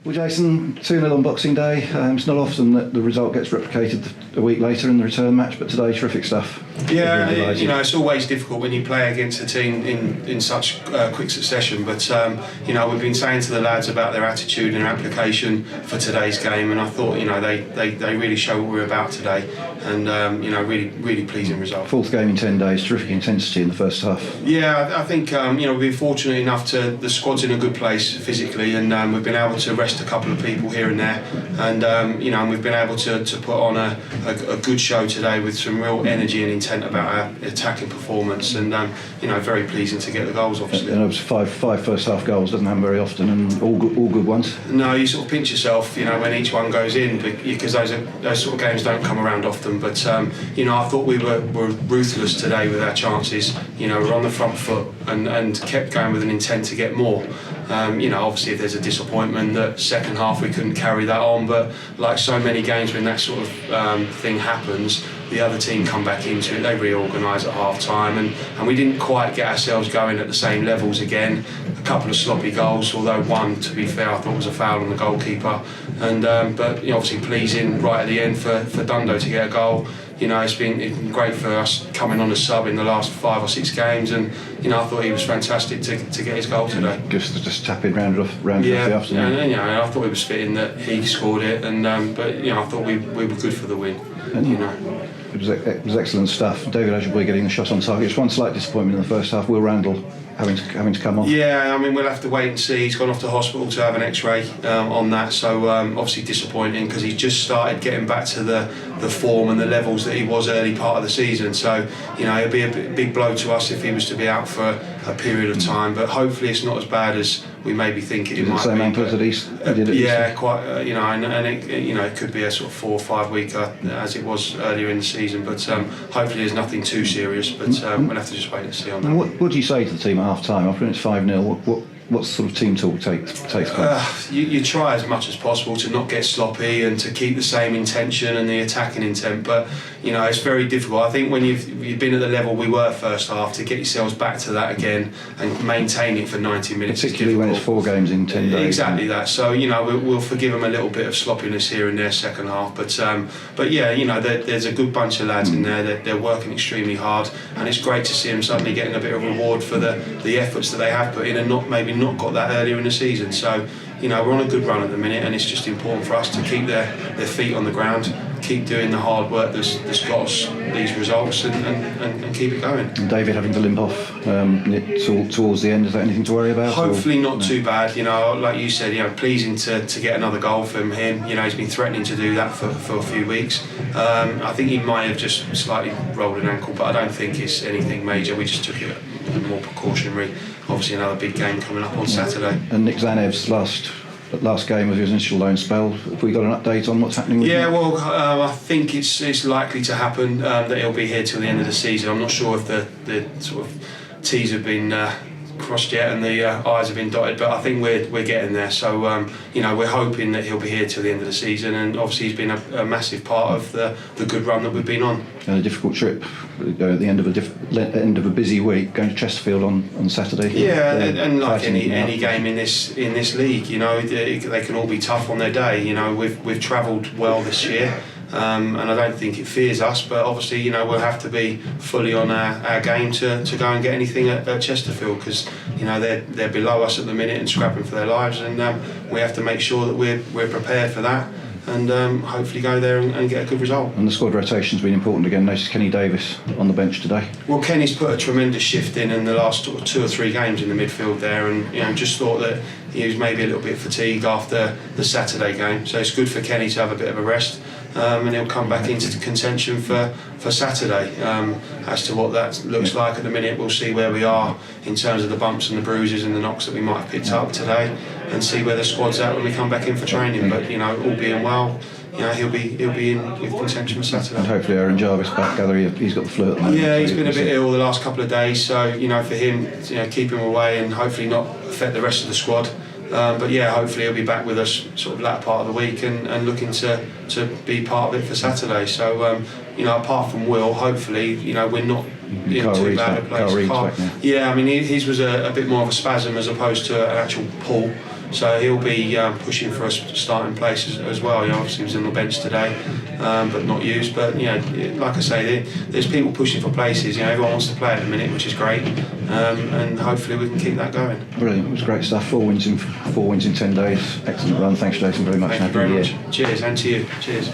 Well, Jason, 2-0 on Boxing Day. It's not often that the result gets replicated a week later in the return match, but today, terrific stuff. Yeah, it's always difficult when you play against a team in such quick succession. But we've been saying to the lads about their attitude and their application for today's game, and I thought they really show what we're about today, and really pleasing result. Fourth game in 10 days, terrific intensity in the first half. Yeah, I think we've been fortunate enough the squad's in a good place physically, and we've been able to rest a couple of people here and there, and we've been able to put on a good show today with some real energy and intent about our attacking performance, and very pleasing to get the goals, obviously. And it was five first half goals, doesn't happen very often, and all good ones. No, you sort of pinch yourself, when each one goes in, because those sort of games don't come around often. But I thought we were ruthless today with our chances. We're on the front foot and kept going with an intent to get more. Obviously if there's a disappointment that second half we couldn't carry that on, but like so many games when that sort of thing happens, the other team come back into it, they reorganise at half time, and we didn't quite get ourselves going at the same levels again. A couple of sloppy goals, although one, to be fair, I thought was a foul on the goalkeeper, and but obviously pleasing right at the end for Dundo to get a goal. It's been great for us coming on as sub in the last 5 or 6 games, and I thought he was fantastic to get his goal today. Just tapping round off the afternoon. And I thought it was fitting that he scored it, and but I thought we were good for the win. It was excellent stuff. David Ashley getting the shot on target. Just one slight disappointment in the first half. Will Randall having to come on. Yeah, we'll have to wait and see. He's gone off to hospital to have an X-ray on that, so obviously disappointing because he's just started getting back to the form and the levels that he was early part of the season. So it'll be a big blow to us if he was to be out for a period of time. But hopefully it's not as bad as we maybe think it might be. The same ankle as at East. Yeah, quite. And it could be a sort of 4 or 5 weeker as it was earlier in the season. But hopefully there's nothing too serious. But we'll have to just wait and see on that. And what do you say to the team at half time after it's 5-0? What sort of team talk takes place? You try as much as possible to not get sloppy and to keep the same intention and the attacking intent, but it's very difficult. I think when you've been at the level we were first half, to get yourselves back to that again and maintain it for 90 minutes, particularly when it's 4 games in 10 days. Exactly that. So we'll forgive them a little bit of sloppiness here and there second half, but yeah, there's a good bunch of lads in there. They're working extremely hard, and it's great to see them suddenly getting a bit of reward for the efforts that they have put in and not got that earlier in the season. So we're on a good run at the minute, and it's just important for us to keep their feet on the ground, keep doing the hard work that's got us these results, and keep it going. And David having to limp off towards the end, is that anything to worry about? Hopefully not too bad. Like you said, pleasing to get another goal from him. He's been threatening to do that for a few weeks. I think he might have just slightly rolled an ankle, but I don't think it's anything major. We just took it more precautionary. Obviously another big game coming up on Saturday. And Nick Zanev's last game of his initial loan spell. Have we got an update on what's happening with him? Yeah, well, I think it's likely to happen that he'll be here till the end of the season. I'm not sure if the sort of T's have been crossed yet and the I's have been dotted, but I think we're getting there. So we're hoping that he'll be here till the end of the season, and obviously he's been a massive part of the good run that we've been on. And a difficult trip at the end of a busy week, going to Chesterfield on Saturday. Yeah, and like any game in this league, they can all be tough on their day. We've travelled well this year. And I don't think it fears us, but obviously we'll have to be fully on our game to go and get anything at Chesterfield, because they're below us at the minute and scrapping for their lives, and we have to make sure that we're prepared for that, and hopefully go there and get a good result. And the squad rotation's been important again. Noticed Kenny Davis on the bench today. Well, Kenny's put a tremendous shift in the last 2 or 3 games in the midfield there, and just thought that he was maybe a little bit fatigued after the Saturday game, so it's good for Kenny to have a bit of a rest. And he'll come back into the contention for Saturday. As to what that looks like at the minute, we'll see where we are in terms of the bumps and the bruises and the knocks that we might have picked up today, and see where the squad's at when we come back in for training. But all being well, he'll be in with contention for Saturday. And hopefully Aaron Jarvis back. Gather he's got the flu at the moment. Yeah, he's been a bit ill the last couple of days, so for him, keep him away and hopefully not affect the rest of the squad. But yeah, hopefully he'll be back with us sort of latter part of the week and looking to be part of it for Saturday. So apart from Will, hopefully we're not in too bad a place. Yeah, his was a bit more of a spasm as opposed to an actual pull. So he'll be pushing for a starting place as well. You know, obviously he was on the bench today, but not used. But you know, like I say, there's people pushing for places. You know, everyone wants to play at the minute, which is great, and hopefully we can keep that going. Brilliant. It was great stuff. 4 wins in 10 days. Excellent run. Thanks, Jason, very much. Thank you very much. Cheers, and to you. Cheers.